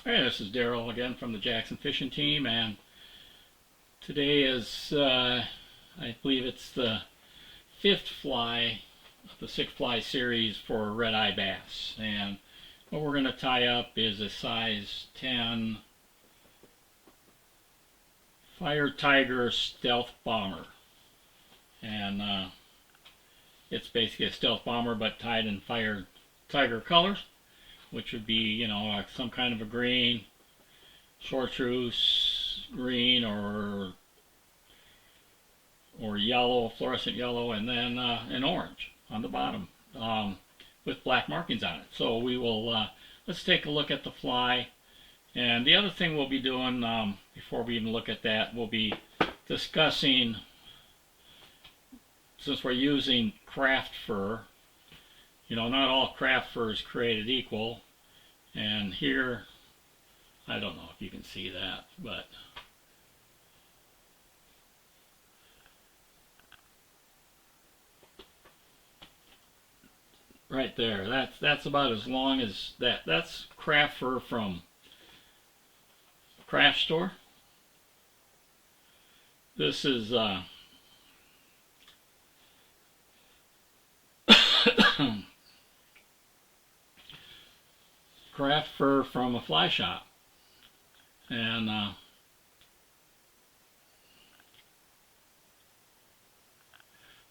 Hey, this is Daryl again from the Jackson Fishing Team, and today is, I believe it's the fifth fly of the six fly series for red-eye bass. And what we're going to tie up is a size 10 Fire Tiger Stealth Bomber. And it's basically a stealth bomber but tied in Fire Tiger colors, which would be, like some kind of a green, Chartreuse green, or yellow, fluorescent yellow, and then an orange on the bottom with black markings on it. So we will let's take a look at the fly. And the other thing we'll be doing before we even look at that, we'll be discussing, since we're using craft fur, not all craft fur is created equal. And here, I don't know if you can see that, but right there, that's about as long as that. That's craft fur from craft store. This is craft fur from a fly shop. And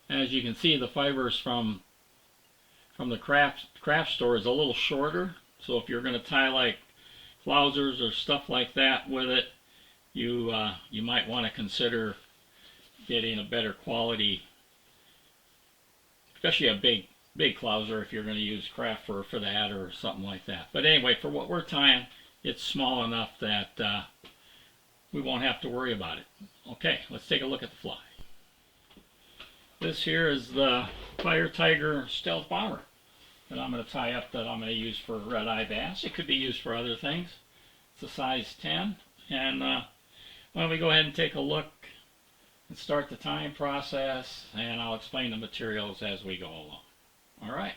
as you can see, the fibers from the craft store is a little shorter. So if you're going to tie like flousers or stuff like that with it, you might want to consider getting a better quality, especially a big clouser if you're going to use craft fur for that or something like that. But anyway, for what we're tying, it's small enough that we won't have to worry about it. Okay, let's take a look at the fly. This here is the Fire Tiger Stealth Bomber that I'm going to tie up, that I'm going to use for red-eye bass. It could be used for other things. It's a size 10. And why don't we go ahead and take a look and start the tying process, and I'll explain the materials as we go along. All right.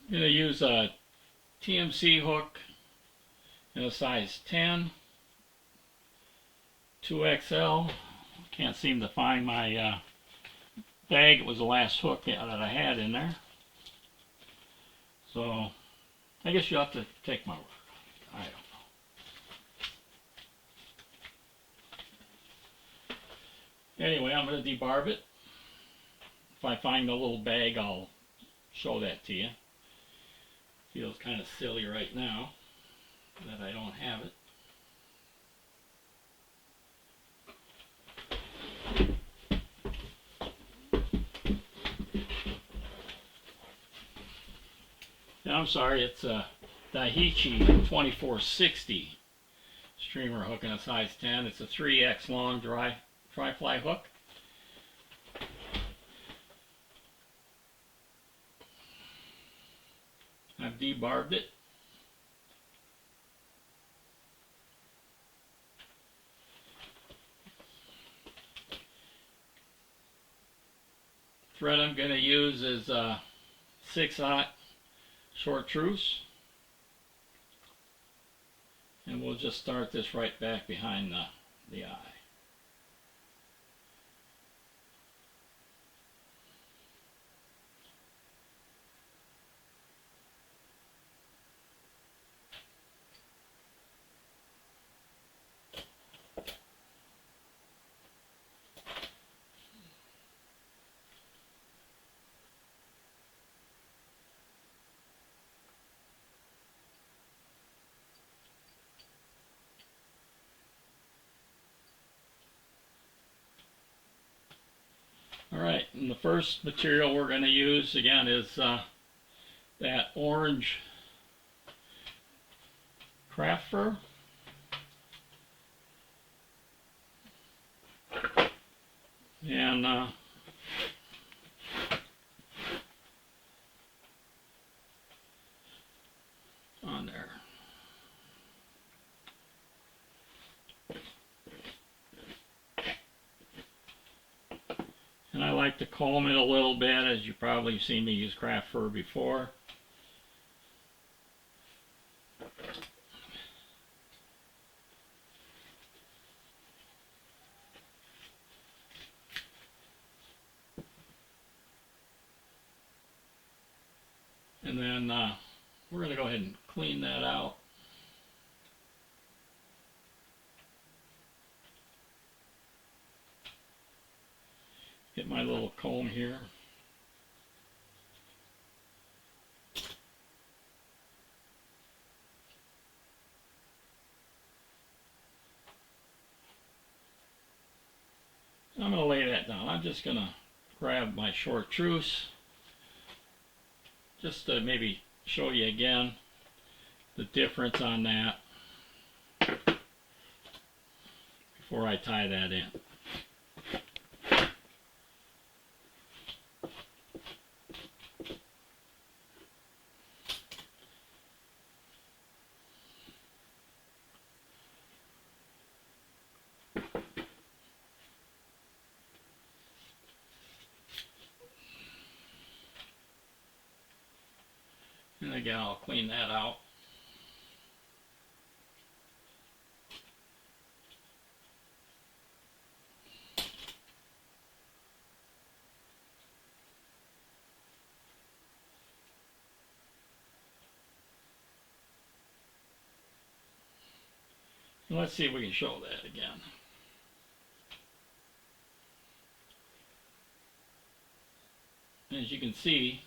I'm going to use a TMC hook in a size 10, 2XL. Can't seem to find my bag. It was the last hook that I had in there. So I guess you'll have to take my word. I don't know. Anyway, I'm going to debarb it. If I find the little bag, I'll show that to you. Feels kind of silly right now that I don't have it. And I'm sorry, it's a Daiichi 2460 streamer hook in a size 10. It's a 3X long tri-fly hook. I've debarbed it. Thread I'm going to use is 6/0 Chartreuse. And we'll just start this right back behind the eye. Alright, and the first material we're going to use again is that orange craft fur. And on there. like to comb it a little bit, as you probably seen me use craft fur before. And then we're going to go ahead and clean that out. Get my little comb here. I'm going to lay that down. I'm just going to grab my Chartreuse just to maybe show you again the difference on that before I tie that in. And again, I'll clean that out. And let's see if we can show that again. As you can see,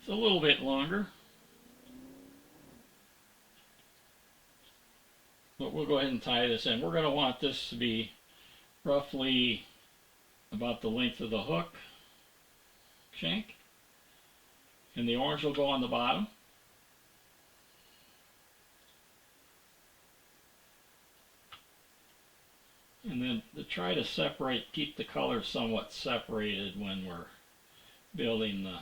it's a little bit longer, but we'll go ahead and tie this in. We're going to want this to be roughly about the length of the hook shank, and the orange will go on the bottom. And then to try to separate, keep the colors somewhat separated when we're building the,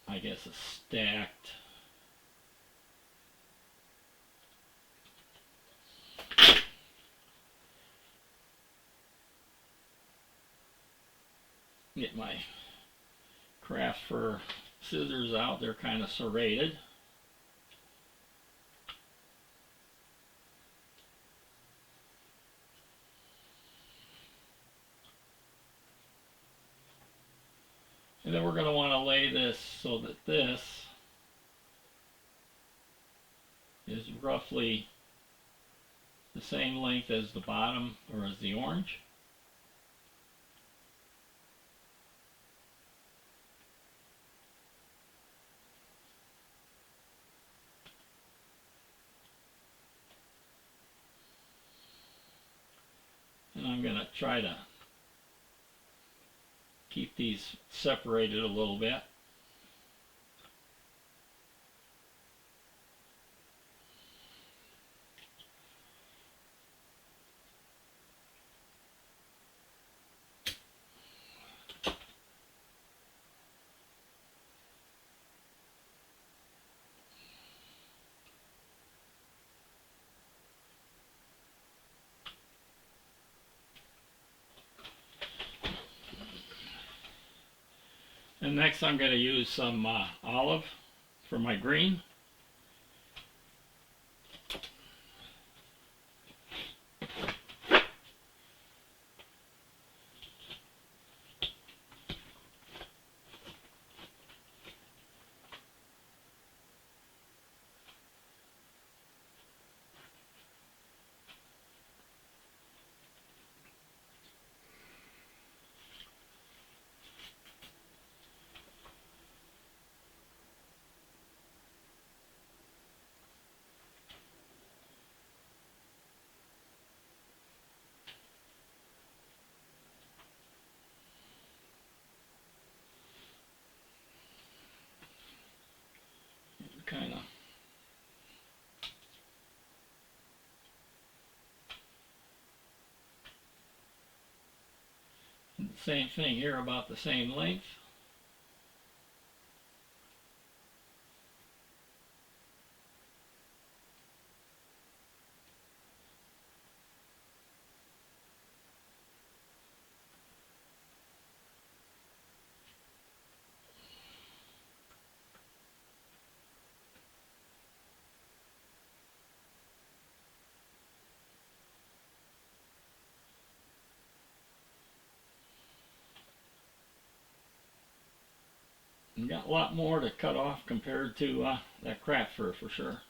I guess, a stacked get my craft fur scissors out. They're kind of serrated. And then we're going to want to lay this so that this is roughly the same length as the bottom or as the orange. And I'm going to try to keep these separated a little bit. And next I'm going to use some olive for my green. Kind of same thing here, about the same length. And got a lot more to cut off compared to that craft fur for sure.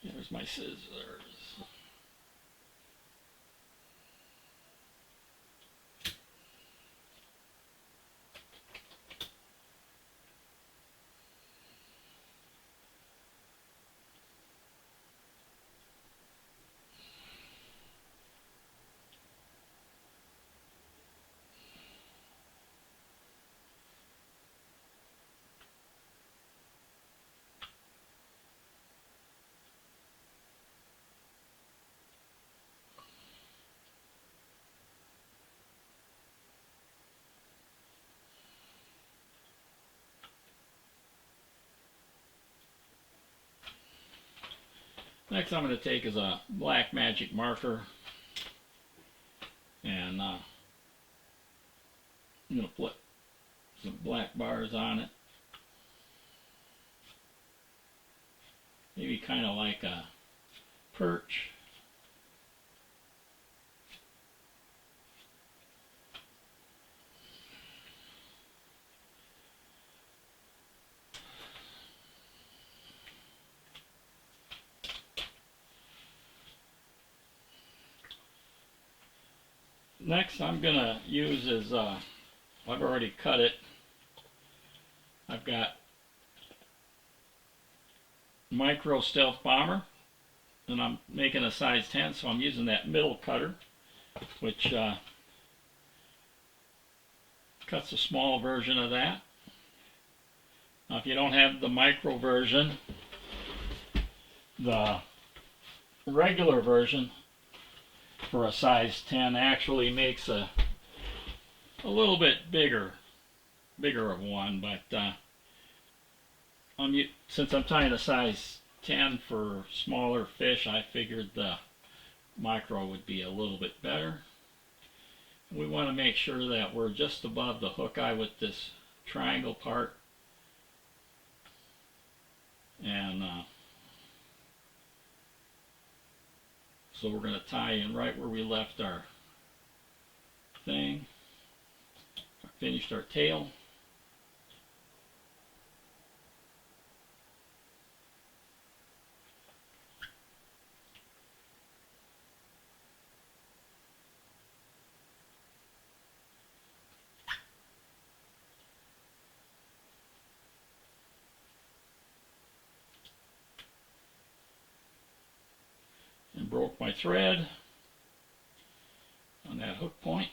Here's my scissors. Next I'm going to take is a black magic marker, and I'm going to put some black bars on it. Maybe kind of like a perch. Next I'm going to use is, I've already cut it. I've got micro stealth bomber, and I'm making a size 10, so I'm using that middle cutter, which cuts a small version of that. Now if you don't have the micro version, the regular version for a size 10 actually makes a little bit bigger of one, but since I'm tying a size 10 for smaller fish, I figured the micro would be a little bit better. We want to make sure that we're just above the hook eye with this triangle part, and so we're going to tie in right where we left our thing, finished our tail. And broke my thread on that hook point.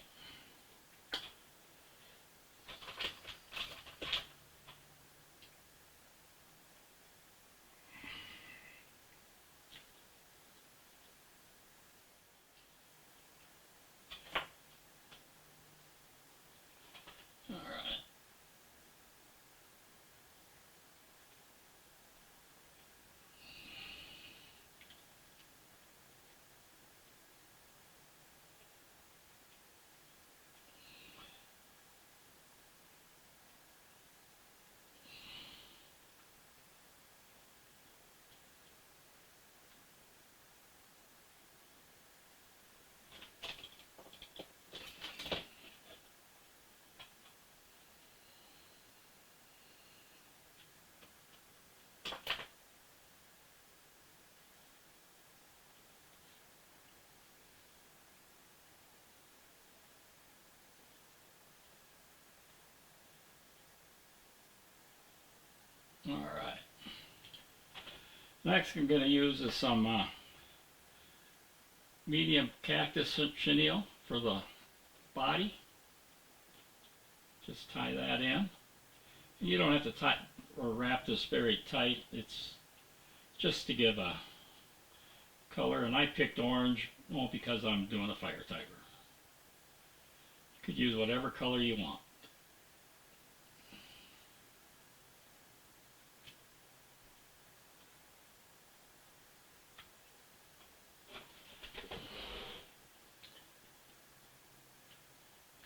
Alright. Next I'm going to use is some medium cactus chenille for the body. Just tie that in. You don't have to tie or wrap this very tight. It's just to give a color, and I picked orange, well, because I'm doing a fire tiger. You could use whatever color you want.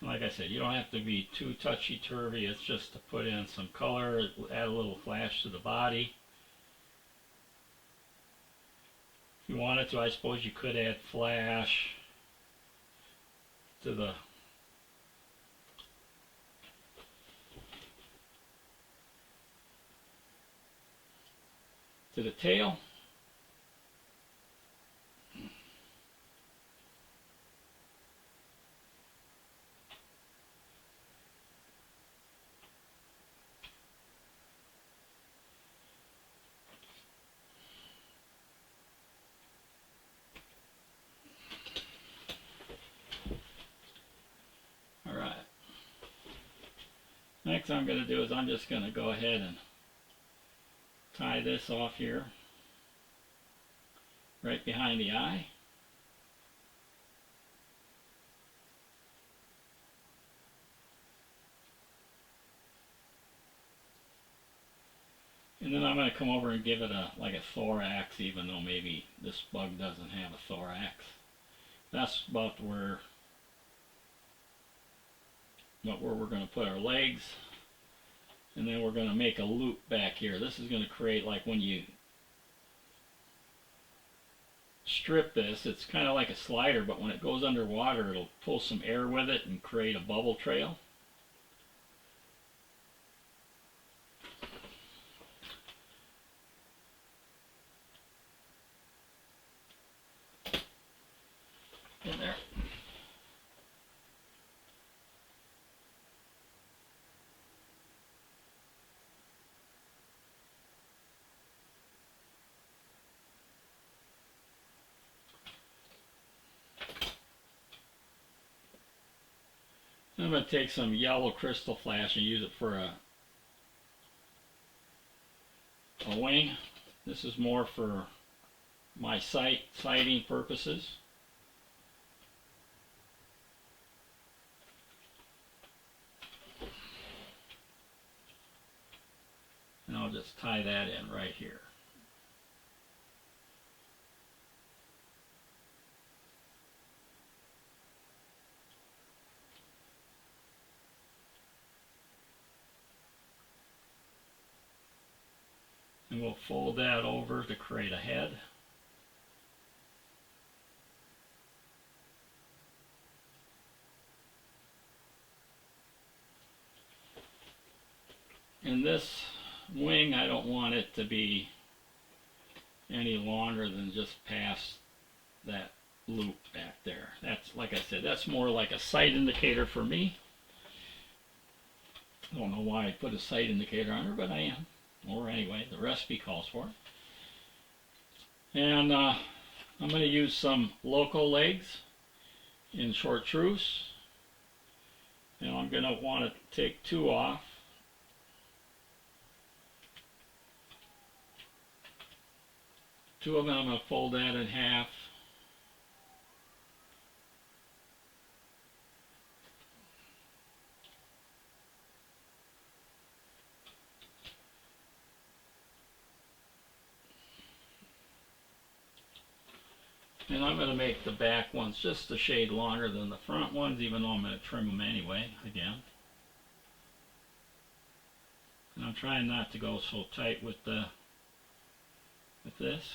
Like I said, you don't have to be too touchy-turvy. It's just to put in some color, add a little flash to the body. If you wanted to, I suppose you could add flash to the to the tail. All right. Next I'm going to do is I'm just going to go ahead and tie this off here, right behind the eye. And then I'm going to come over and give it like a thorax, even though maybe this bug doesn't have a thorax. That's about where we're going to put our legs. And then we're going to make a loop back here. This is going to create, like when you strip this, it's kind of like a slider, but when it goes underwater, it'll pull some air with it and create a bubble trail. In there. I'm going to take some yellow crystal flash and use it for a wing. This is more for my sighting purposes. And I'll just tie that in right here. And we'll fold that over to create a head. And this wing, I don't want it to be any longer than just past that loop back there. That's, like I said, that's more like a sight indicator for me. I don't know why I put a sight indicator on her, but I am. Or anyway, the recipe calls for it. And I'm going to use some local legs in Chartreuse. And I'm going to want to take 2 off. Two of them, I'm going to fold that in half. And I'm going to make the back ones just a shade longer than the front ones, even though I'm going to trim them anyway, again. And I'm trying not to go so tight with this.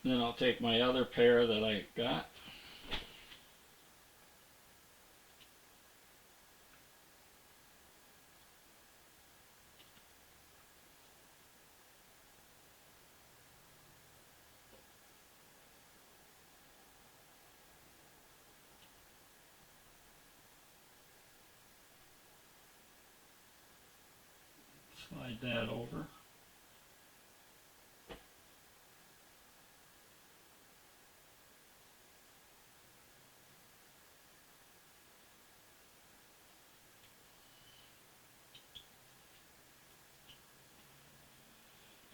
Then I'll take my other pair that I got. Slide that over.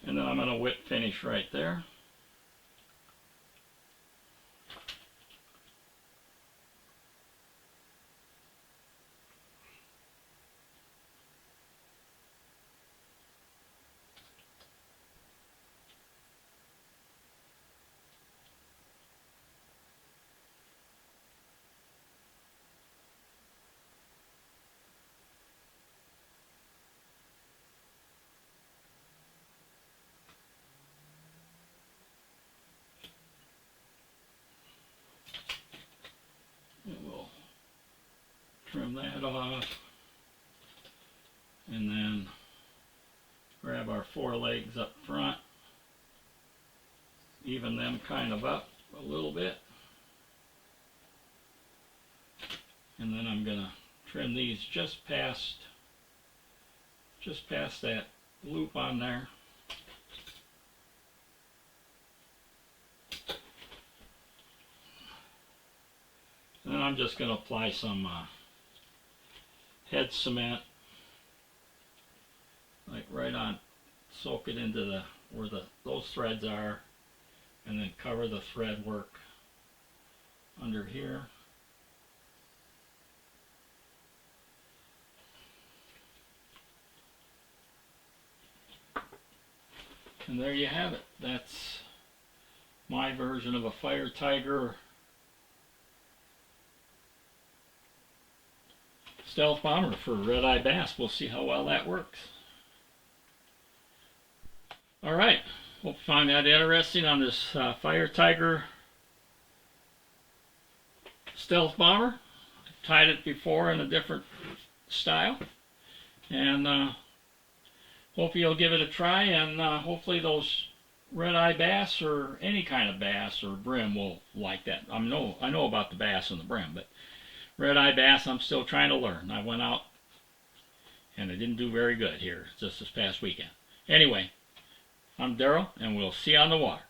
And then I'm going to whip finish right there. And we'll trim that off. And then grab our forelegs up front, even them kind of up a little bit. And then I'm going to trim these just past that loop on there. And then I'm just going to apply some head cement, like right on, soak it into the where those threads are, and then cover the thread work under here. And there you have it. That's my version of a Fire Tiger stealth bomber for red-eye bass. We'll see how well that works. Alright, hope you found that interesting on this Fire Tiger stealth bomber. I've tied it before in a different style, and hope you'll give it a try, and hopefully those red-eye bass or any kind of bass or brim will like that. I know about the bass and the brim, but red-eye bass I'm still trying to learn. I went out and I didn't do very good here just this past weekend. Anyway, I'm Daryl, and we'll see you on the water.